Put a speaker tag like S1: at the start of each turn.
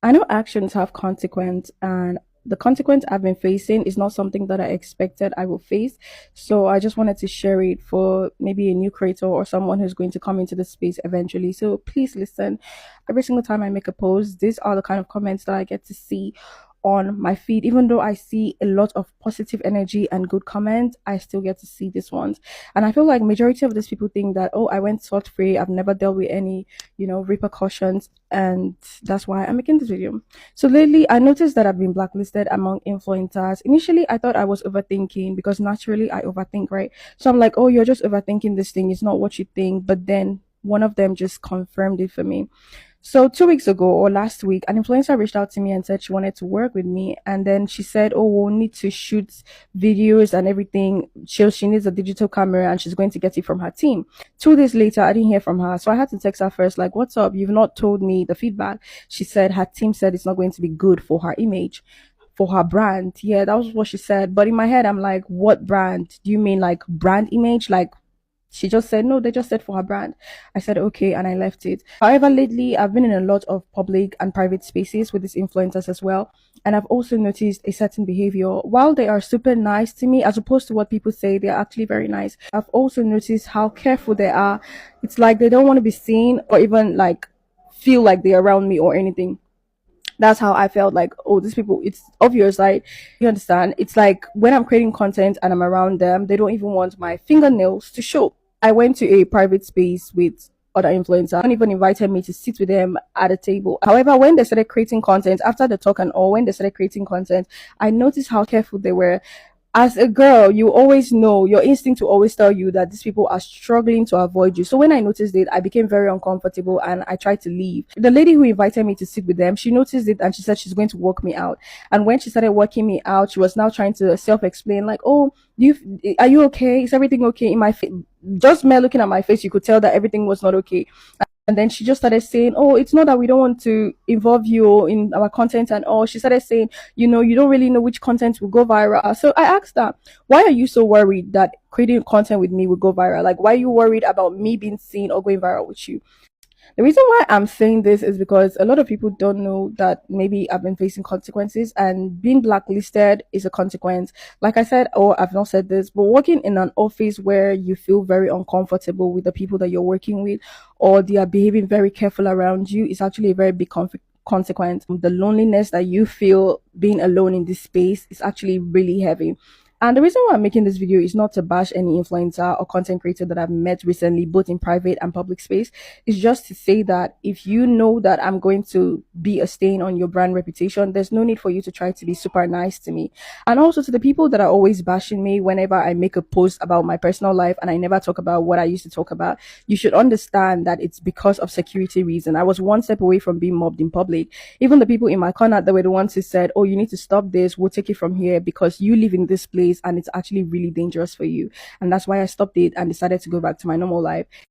S1: I know actions have consequence, and the consequence I've been facing is not something that I expected I will face. So I just wanted to share it for maybe a new creator or someone who's going to come into the space eventually. So please listen. Every single time I make a post, these are the kind of comments that I get to see on my feed. Even though I see a lot of positive energy and good comments, I still get to see these ones. And I feel like majority of these people think that, oh, I went salt free, I've never dealt with any, repercussions, and that's why I'm making this video. So lately, I noticed that I've been blacklisted among influencers. Initially, I thought I was overthinking because naturally I overthink, right? So I'm like, oh, you're just overthinking this thing. It's not what you think. But then one of them just confirmed it for me. So 2 weeks ago or last week, an influencer reached out to me and said she wanted to work with me. And then she said, oh, we'll need to shoot videos and everything. She needs a digital camera and she's going to get it from her team. 2 days later, I didn't hear from her. So I had to text her first, like, what's up? You've not told me the feedback. She said her team said it's not going to be good for her image, for her brand. Yeah, that was what she said. But in my head, I'm like, what brand? Do you mean like brand image? Like, she just said, no, they just said for her brand. I said, okay, and I left it. However, lately, I've been in a lot of public and private spaces with these influencers as well. And I've also noticed a certain behavior. While they are super nice to me, as opposed to what people say, they're actually very nice. I've also noticed how careful they are. It's like they don't want to be seen or even like feel like they're around me or anything. That's how I felt like, oh, these people, it's obvious, like, you understand? It's like when I'm creating content and I'm around them, they don't even want my fingernails to show. I went to a private space with other influencers and even invited me to sit with them at a table. However, when they started creating content, after the talk and all, when they started creating content, I noticed how careful they were. As a girl, you always know, your instinct to always tell you that these people are struggling to avoid you. So when I noticed it, I became very uncomfortable and I tried to leave. The lady who invited me to sit with them, she noticed it and she said she's going to work me out. And when she started working me out, she was now trying to self-explain, like, oh, are you okay? Is everything okay? In my face, just mere looking at my face, you could tell that everything was not okay. And then she just started saying, oh, it's not that we don't want to involve you in our content and all. She started saying, you don't really know which content will go viral. So I asked her, why are you so worried that creating content with me will go viral? Like, why are you worried about me being seen or going viral with you? The reason why I'm saying this is because a lot of people don't know that maybe I've been facing consequences, and being blacklisted is a consequence. Like I said, or I've not said this, but working in an office where you feel very uncomfortable with the people that you're working with, or they are behaving very careful around you, is actually a very big consequence. The loneliness that you feel being alone in this space is actually really heavy. And the reason why I'm making this video is not to bash any influencer or content creator that I've met recently, both in private and public space. It's just to say that if you know that I'm going to be a stain on your brand reputation, there's no need for you to try to be super nice to me. And also to the people that are always bashing me whenever I make a post about my personal life and I never talk about what I used to talk about, you should understand that it's because of security reason. I was one step away from being mobbed in public. Even the people in my corner, that were the ones who said, oh, you need to stop this, we'll take it from here because you live in this place and it's actually really dangerous for you. And that's why I stopped it and decided to go back to my normal life.